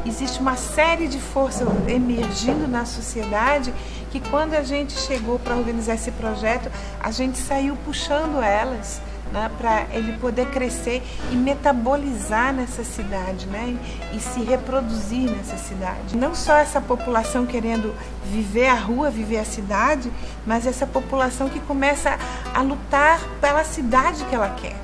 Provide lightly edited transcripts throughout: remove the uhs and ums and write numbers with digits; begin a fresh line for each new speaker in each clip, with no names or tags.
existe uma série de forças emergindo na sociedade que quando a gente chegou para organizar esse projeto, a gente saiu puxando elas, né, para ele poder crescer e metabolizar nessa cidade, né, e se reproduzir nessa cidade. Não só essa população querendo viver a rua, viver a cidade, mas essa população que começa a lutar pela cidade que ela quer.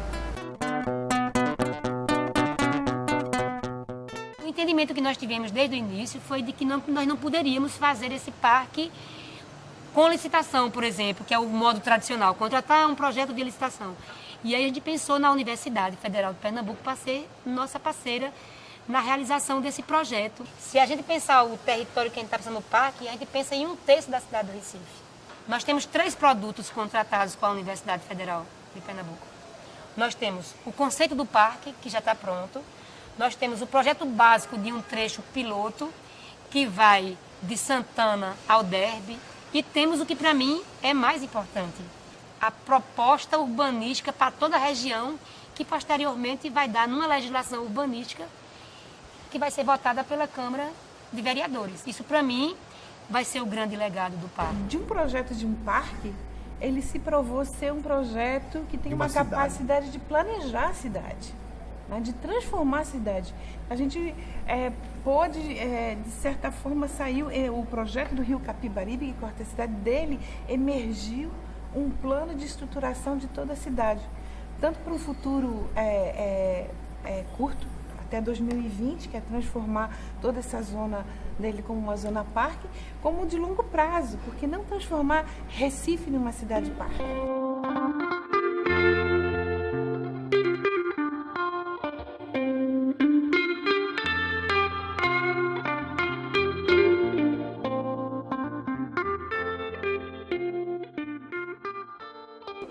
O entendimento que nós tivemos desde o início foi de que nós não poderíamos fazer esse parque com licitação, por exemplo, que é o modo tradicional, contratar um projeto de licitação. E aí a gente pensou na Universidade Federal de Pernambuco para ser nossa parceira na realização desse projeto. Se a gente pensar o território que a gente está pensando no parque, a gente pensa em 1/3 da cidade do Recife. Nós temos 3 produtos contratados com a Universidade Federal de Pernambuco. Nós temos o conceito do parque, que já está pronto. Nós temos o projeto básico de um trecho piloto, que vai de Santana ao Derby. E temos o que para mim é mais importante, a proposta urbanística para toda a região, que posteriormente vai dar numa legislação urbanística que vai ser votada pela Câmara de Vereadores. Isso para mim vai ser o grande legado do parque.
De um projeto de um parque, ele se provou ser um projeto que tem uma capacidade de planejar a cidade, né, de transformar a cidade. A gente pôde, de certa forma, saiu o projeto do Rio Capibaribe, que corta a cidade dele, emergiu um plano de estruturação de toda a cidade, tanto para um futuro curto, até 2020, que é transformar toda essa zona dele como uma zona parque, como de longo prazo, porque não transformar Recife numa cidade parque.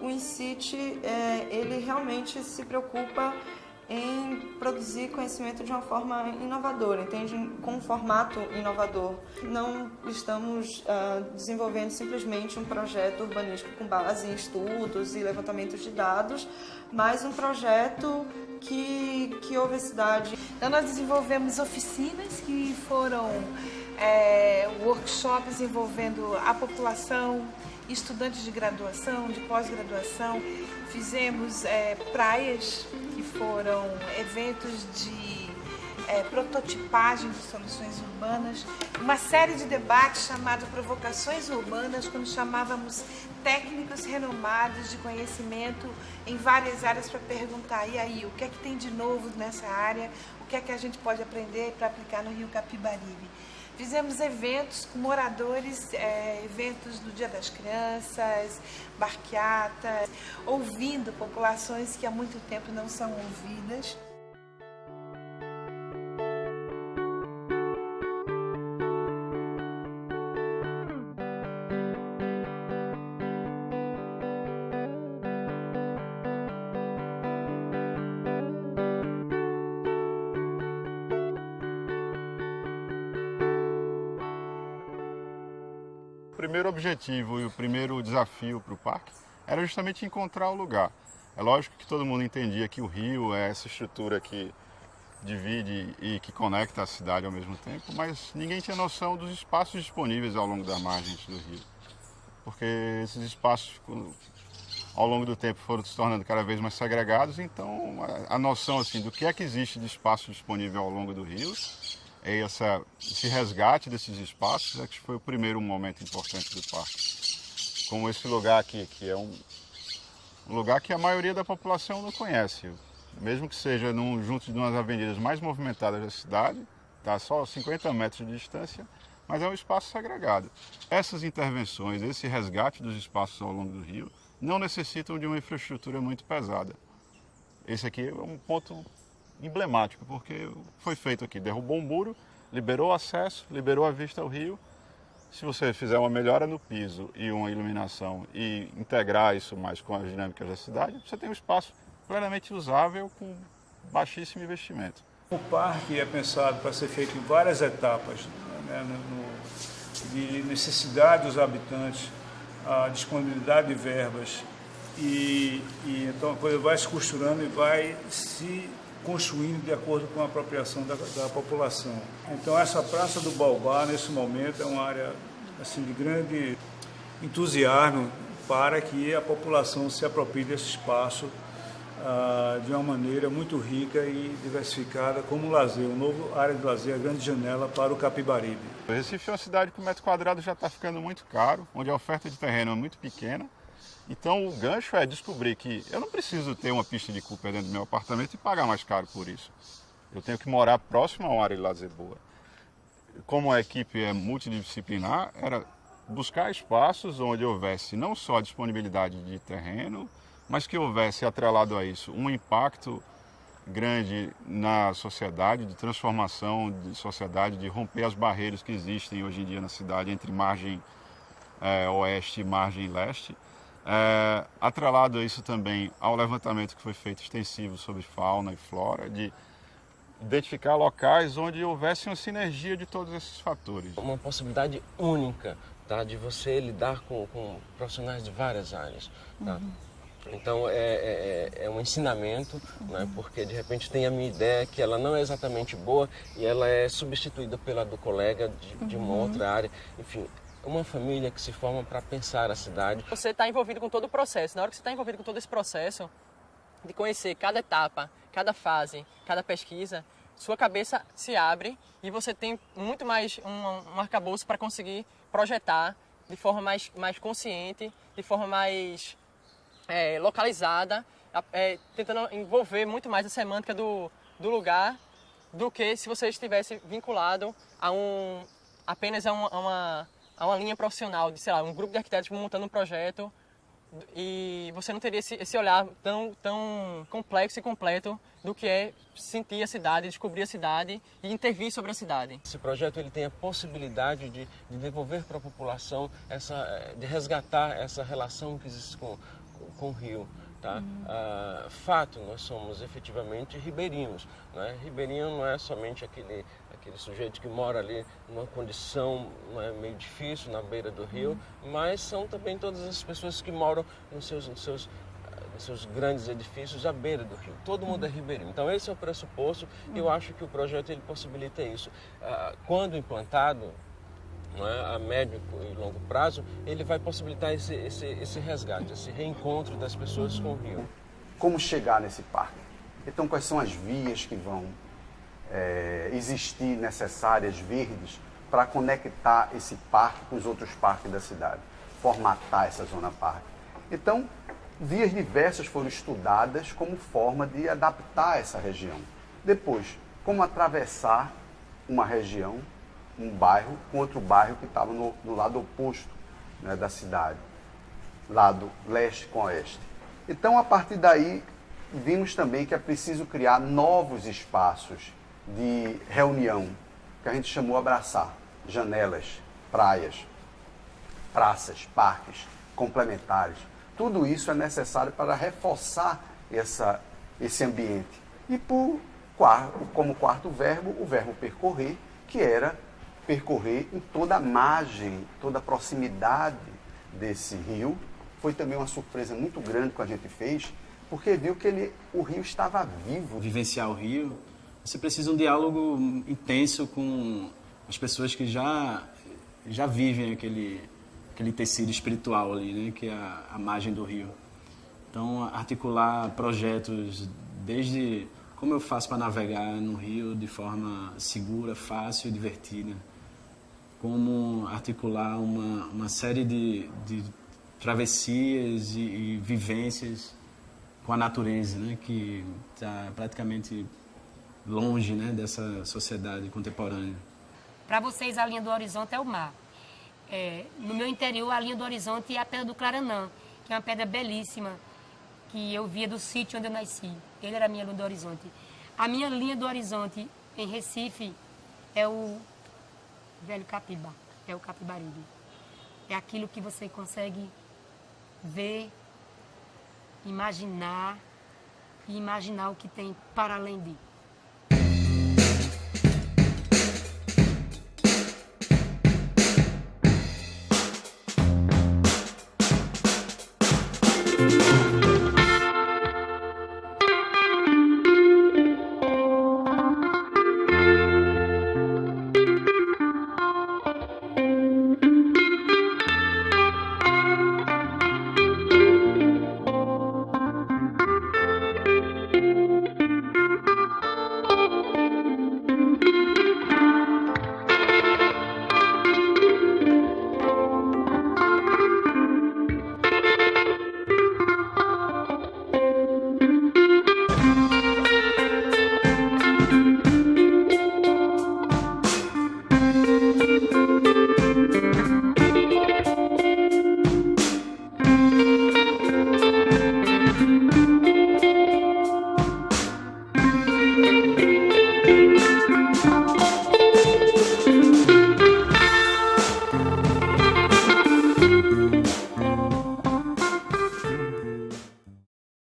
O INCIT, ele realmente se preocupa em produzir conhecimento de uma forma inovadora, entende? Com um formato inovador. Não estamos desenvolvendo simplesmente um projeto urbanístico com base em estudos e levantamentos de dados, mas um projeto que ouve a cidade.
Então nós desenvolvemos oficinas que foram workshops envolvendo a população, estudantes de graduação, de pós-graduação. Fizemos praias, que foram eventos de prototipagem de soluções urbanas, uma série de debates chamado Provocações Urbanas, quando chamávamos técnicos renomados de conhecimento em várias áreas para perguntar, e aí, o que é que tem de novo nessa área, o que é que a gente pode aprender para aplicar no Rio Capibaribe. Fizemos eventos com moradores, eventos do Dia das Crianças, barqueatas, ouvindo populações que há muito tempo não são ouvidas.
O primeiro objetivo e o primeiro desafio para o parque era justamente encontrar o lugar. É lógico que todo mundo entendia que o rio é essa estrutura que divide e que conecta a cidade ao mesmo tempo, mas ninguém tinha noção dos espaços disponíveis ao longo da margem do rio. Porque esses espaços, ao longo do tempo, foram se tornando cada vez mais segregados, então a noção assim, do que é que existe de espaço disponível ao longo do rio, esse resgate desses espaços que foi o primeiro momento importante do parque. Como esse lugar aqui, que é um lugar que a maioria da população não conhece, mesmo que seja junto de umas avenidas mais movimentadas da cidade, está só a 50 metros de distância, mas é um espaço segregado. Essas intervenções, esse resgate dos espaços ao longo do rio, não necessitam de uma infraestrutura muito pesada. Esse aqui é um ponto emblemático, porque foi feito aqui, derrubou um muro, liberou o acesso, liberou a vista ao rio. Se você fizer uma melhora no piso e uma iluminação e integrar isso mais com as dinâmicas da cidade, você tem um espaço plenamente usável com baixíssimo investimento.
O parque é pensado para ser feito em várias etapas, né, de necessidade dos habitantes, a disponibilidade de verbas, e então a coisa vai se costurando e vai se construindo de acordo com a apropriação da população. Então essa Praça do Baobá, nesse momento, é uma área assim, de grande entusiasmo para que a população se aproprie desse espaço de uma maneira muito rica e diversificada como lazer, uma nova área de lazer, a grande janela para o Capibaribe.
O Recife é uma cidade que o metro quadrado já está ficando muito caro, onde a oferta de terreno é muito pequena. Então o gancho é descobrir que eu não preciso ter uma pista de Cooper dentro do meu apartamento e pagar mais caro por isso. Eu tenho que morar próximo a uma área de lazer boa. Como a equipe é multidisciplinar, era buscar espaços onde houvesse não só a disponibilidade de terreno, mas que houvesse atrelado a isso um impacto grande na sociedade, de transformação de sociedade, de romper as barreiras que existem hoje em dia na cidade entre margem oeste e margem leste. Atrelado a isso também ao levantamento que foi feito extensivo sobre fauna e flora, de identificar locais onde houvesse uma sinergia de todos esses fatores.
Uma possibilidade única, tá, de você lidar com profissionais de várias áreas. Tá? Então é um ensinamento, né, porque de repente tem a minha ideia que ela não é exatamente boa e ela é substituída pela do colega de uma outra área, enfim. Uma família que se forma para pensar a cidade.
Você está envolvido com todo o processo. Na hora que você está envolvido com todo esse processo, de conhecer cada etapa, cada fase, cada pesquisa, sua cabeça se abre e você tem muito mais um arcabouço para conseguir projetar de forma mais consciente, de forma mais localizada, tentando envolver muito mais a semântica do lugar do que se você estivesse vinculado apenas a uma linha profissional, de, sei lá, um grupo de arquitetos montando um projeto e você não teria esse olhar tão complexo e completo do que é sentir a cidade, descobrir a cidade e intervir sobre a cidade.
Esse projeto ele tem a possibilidade de devolver para a população, de resgatar essa relação que existe com o rio. Tá? Fato, nós somos efetivamente ribeirinhos. Né? Ribeirinho não é somente aquele sujeito que mora ali numa condição meio difícil na beira do rio, mas são também todas as pessoas que moram nos seus grandes edifícios à beira do rio. Todo mundo é ribeirinho. Então esse é o pressuposto e eu acho que o projeto ele possibilita isso. Quando implantado, a médio e longo prazo, ele vai possibilitar esse resgate, esse reencontro das pessoas com o rio.
Como chegar nesse parque? Então, quais são as vias que vão existir necessárias, verdes, para conectar esse parque com os outros parques da cidade, formatar essa zona parque? Então, vias diversas foram estudadas como forma de adaptar essa região. Depois, como atravessar uma região, um bairro com outro bairro que estava no lado oposto, né, da cidade, lado leste com oeste. Então, a partir daí, vimos também que é preciso criar novos espaços de reunião, que a gente chamou abraçar, janelas, praias, praças, parques complementares. Tudo isso é necessário para reforçar esse ambiente. E como quarto verbo, o verbo percorrer, que era percorrer em toda a margem, toda a proximidade desse rio. Foi também uma surpresa muito grande que a gente fez, porque viu que o rio estava vivo.
Vivenciar o rio, você precisa de um diálogo intenso com as pessoas que já vivem aquele tecido espiritual ali, né, que é a margem do rio. Então, articular projetos desde como eu faço para navegar no rio de forma segura, fácil e divertida. Como articular uma série de travessias e vivências com a natureza, né, que está praticamente longe, né, dessa sociedade contemporânea.
Para vocês, a linha do horizonte é o mar. No meu interior, a linha do horizonte é a Pedra do Claranã, que é uma pedra belíssima, que eu via do sítio onde eu nasci. Ele era a minha linha do horizonte. A minha linha do horizonte em Recife é o Velho Capiba, é o Capibaribe. É aquilo que você consegue ver, imaginar e imaginar o que tem para além de.